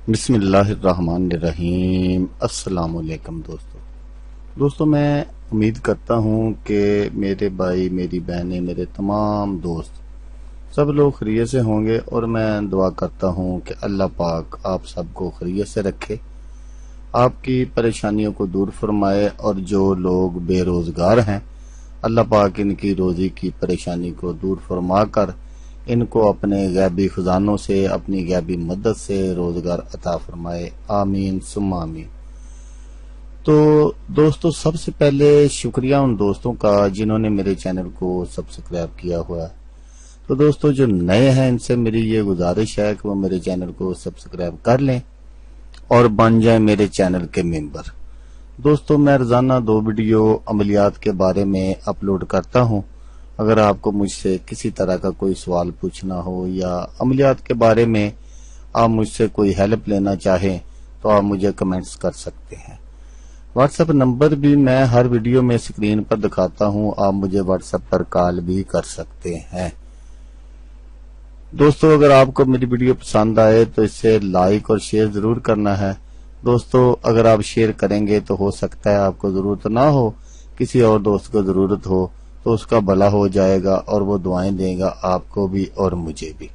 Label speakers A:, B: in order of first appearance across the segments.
A: بسم اللہ الرحمن الرحیم۔ السلام علیکم دوستو میں امید کرتا ہوں کہ میرے بھائی، میری بہنیں، میرے تمام دوست سب لوگ خیریت سے ہوں گے، اور میں دعا کرتا ہوں کہ اللہ پاک آپ سب کو خیریت سے رکھے، آپ کی پریشانیوں کو دور فرمائے، اور جو لوگ بے روزگار ہیں اللہ پاک ان کی روزی کی پریشانی کو دور فرما کر ان کو اپنے غیبی خزانوں سے، اپنی غیبی مدد سے روزگار عطا فرمائے، آمین ثم آمین۔ تو دوستو، سب سے پہلے شکریہ ان دوستوں کا جنہوں نے میرے چینل کو سبسکرائب کیا ہوا ہے۔ تو دوستو جو نئے ہیں ان سے میری یہ گزارش ہے کہ وہ میرے چینل کو سبسکرائب کر لیں اور بن جائیں میرے چینل کے ممبر۔ دوستو میں روزانہ 2 ویڈیو عملیات کے بارے میں اپلوڈ کرتا ہوں۔ اگر آپ کو مجھ سے کسی طرح کا کوئی سوال پوچھنا ہو یا عملیات کے بارے میں آپ مجھ سے کوئی ہیلپ لینا چاہیں تو آپ مجھے کمنٹس کر سکتے ہیں۔ واٹس ایپ نمبر بھی میں ہر ویڈیو میں اسکرین پر دکھاتا ہوں، آپ مجھے واٹس ایپ پر کال بھی کر سکتے ہیں۔ دوستو اگر آپ کو میری ویڈیو پسند آئے تو اسے لائک اور شیئر ضرور کرنا ہے۔ دوستو اگر آپ شیئر کریں گے تو ہو سکتا ہے آپ کو ضرورت نہ ہو، کسی اور دوست کو ضرورت ہو تو اس کا بھلا ہو جائے گا اور وہ دعائیں دے گا آپ کو بھی اور مجھے بھی۔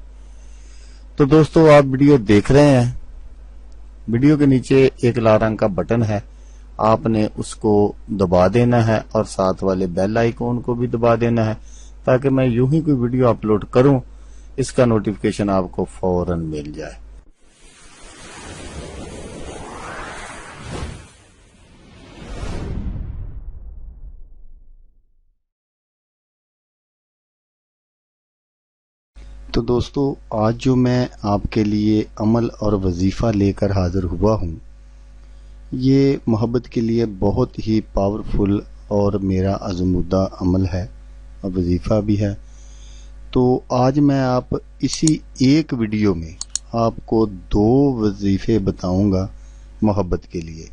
A: تو دوستو آپ ویڈیو دیکھ رہے ہیں، ویڈیو کے نیچے ایک لال رنگ کا بٹن ہے، آپ نے اس کو دبا دینا ہے اور ساتھ والے بیل آئیکن کو بھی دبا دینا ہے تاکہ میں یوں ہی کوئی ویڈیو اپلوڈ کروں اس کا نوٹیفیکیشن آپ کو فوراً مل جائے۔ تو دوستو آج جو میں آپ کے لیے عمل اور وظیفہ لے کر حاضر ہوا ہوں، یہ محبت کے لیے بہت ہی پاورفل اور میرا آزمودہ عمل ہے اور وظیفہ بھی ہے۔ تو آج میں آپ اسی ایک ویڈیو میں آپ کو 2 وظیفے بتاؤں گا محبت کے لیے۔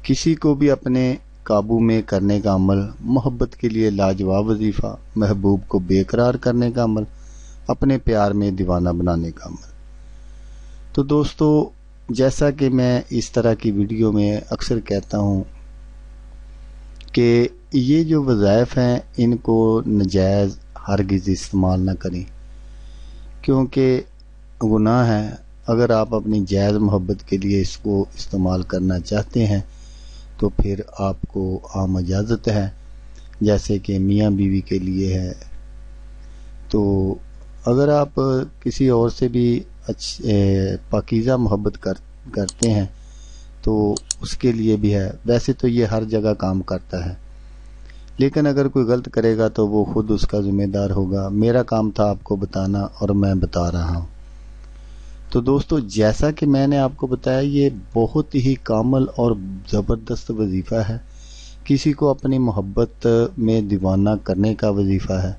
A: کسی کو بھی اپنے قابو میں کرنے کا عمل، محبت کے لیے لاجواب وظیفہ، محبوب کو بے قرار کرنے کا عمل، اپنے پیار میں دیوانہ بنانے کا عمل۔ تو دوستو جیسا کہ میں اس طرح کی ویڈیو میں اکثر کہتا ہوں کہ یہ جو وظائف ہیں ان کو ناجائز ہرگز استعمال نہ کریں، کیونکہ گناہ ہے۔ اگر آپ اپنی جائز محبت کے لیے اس کو استعمال کرنا چاہتے ہیں تو پھر آپ کو عام اجازت ہے، جیسے کہ میاں بیوی کے لیے ہے۔ تو اگر آپ کسی اور سے بھی پاکیزہ محبت کرتے ہیں تو اس کے لیے بھی ہے۔ ویسے تو یہ ہر جگہ کام کرتا ہے، لیکن اگر کوئی غلط کرے گا تو وہ خود اس کا ذمہ دار ہوگا۔ میرا کام تھا آپ کو بتانا اور میں بتا رہا ہوں۔ تو دوستو جیسا کہ میں نے آپ کو بتایا، یہ بہت ہی کامل اور زبردست وظیفہ ہے۔ کسی کو اپنی محبت میں دیوانہ کرنے کا وظیفہ ہے،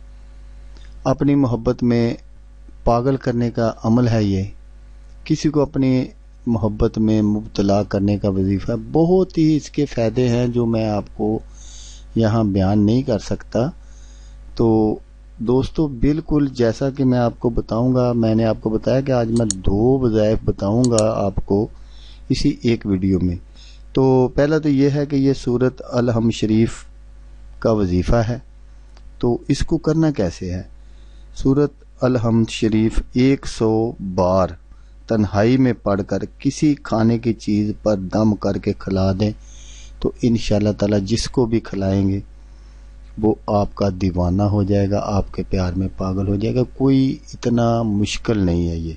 A: اپنی محبت میں پاگل کرنے کا عمل ہے، یہ کسی کو اپنی محبت میں مبتلا کرنے کا وظیفہ ہے۔ بہت ہی اس کے فائدے ہیں جو میں آپ کو یہاں بیان نہیں کر سکتا۔ تو دوستو بالکل جیسا کہ میں آپ کو بتاؤں گا، میں نے آپ کو بتایا کہ آج میں 2 وظائف بتاؤں گا آپ کو اسی ایک ویڈیو میں۔ تو پہلا تو یہ ہے کہ یہ سورۃ الحم شریف کا وظیفہ ہے۔ تو اس کو کرنا کیسے ہے؟ سورۃ الحم شریف 100 بار تنہائی میں پڑھ کر کسی کھانے کی چیز پر دم کر کے کھلا دیں تو انشاءاللہ تعالی جس کو بھی کھلائیں گے وہ آپ کا دیوانہ ہو جائے گا، آپ کے پیار میں پاگل ہو جائے گا۔ کوئی اتنا مشکل نہیں ہے، یہ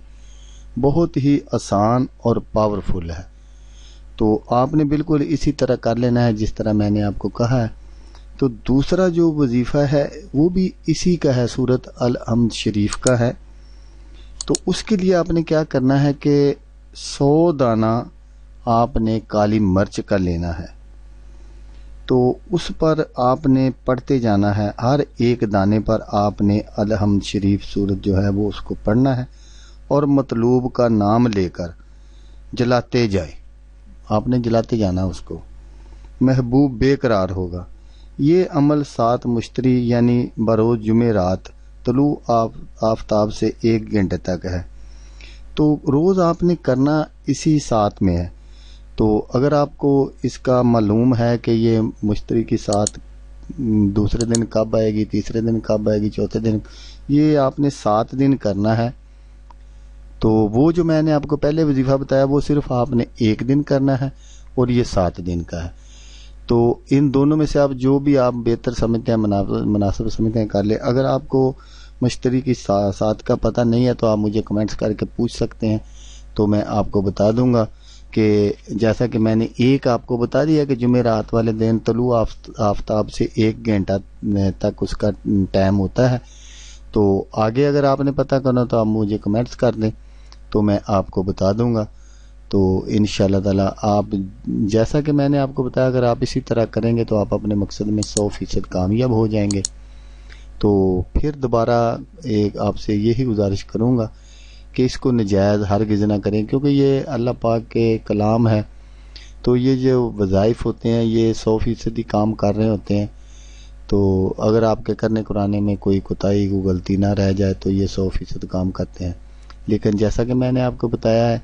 A: بہت ہی آسان اور پاورفل ہے۔ تو آپ نے بالکل اسی طرح کر لینا ہے جس طرح میں نے آپ کو کہا ہے۔ تو دوسرا جو وظیفہ ہے وہ بھی اسی کا ہے، سورۃ الحم شریف کا ہے۔ تو اس کے لیے آپ نے کیا کرنا ہے کہ 100 دانہ آپ نے کالی مرچ کا لینا ہے۔ تو اس پر آپ نے پڑھتے جانا ہے، ہر ایک دانے پر آپ نے الحم شریف سورت جو ہے وہ اس کو پڑھنا ہے، اور مطلوب کا نام لے کر جلاتے جائے، آپ نے جلاتے جانا اس کو، محبوب بے قرار ہوگا۔ یہ عمل 7 مشتری یعنی بروز جمعرات طلوع آفتاب سے 1 گھنٹے تک ہے۔ تو روز آپ نے کرنا اسی ساتھ میں ہے. تو اگر آپ کو اس کا معلوم ہے کہ یہ مشتری کی ساتھ دوسرے دن کب آئے گی، تیسرے دن کب آئے گی، چوتھے دن، یہ آپ نے 7 دن کرنا ہے. تو وہ جو میں نے آپ کو پہلے وظیفہ بتایا وہ صرف آپ نے 1 دن کرنا ہے اور یہ 7 دن کا ہے. تو ان دونوں میں سے آپ جو بھی آپ بہتر سمجھتے ہیں، مناسب سمجھتے ہیں، کر لیں. اگر آپ کو مشتری کی ساتھ کا پتہ نہیں ہے تو آپ مجھے کمنٹس کر کے پوچھ سکتے ہیں، تو میں آپ کو بتا دوں گا کہ جیسا کہ میں نے ایک آپ کو بتا دیا کہ جمعرات والے دن طلوع آفتاب سے 1 گھنٹہ تک اس کا ٹائم ہوتا ہے. تو آگے اگر آپ نے پتہ کرنا تو آپ مجھے کمنٹس کر دیں تو میں آپ کو بتا دوں گا. تو انشاءاللہ تعالی آپ جیسا کہ میں نے آپ کو بتایا اگر آپ اسی طرح کریں گے تو آپ اپنے مقصد میں 100% کامیاب ہو جائیں گے. تو پھر دوبارہ ایک آپ سے یہی گزارش کروں گا کہ اس کو نجائز ہرگز نہ کریں، کیونکہ یہ اللہ پاک کے کلام ہے. تو یہ جو وظائف ہوتے ہیں یہ 100% کام کر رہے ہوتے ہیں. تو اگر آپ کے کرنے قرانے میں کوئی کوتاہی، کوئی غلطی نہ رہ جائے تو یہ 100% کام کرتے ہیں. لیکن جیسا کہ میں نے آپ کو بتایا ہے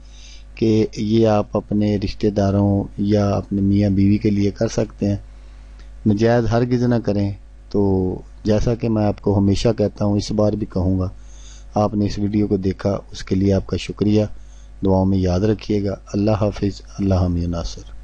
A: کہ یہ آپ اپنے رشتہ داروں یا اپنے میاں بیوی کے لیے کر سکتے ہیں، نجائز ہرگز نہ کریں. تو جیسا کہ میں آپ کو ہمیشہ کہتا ہوں، اس بار بھی کہوں گا، آپ نے اس ویڈیو کو دیکھا اس کے لیے آپ کا شکریہ. دعاؤں میں یاد رکھیے گا. اللہ حافظ. اللہ حامی ناصر.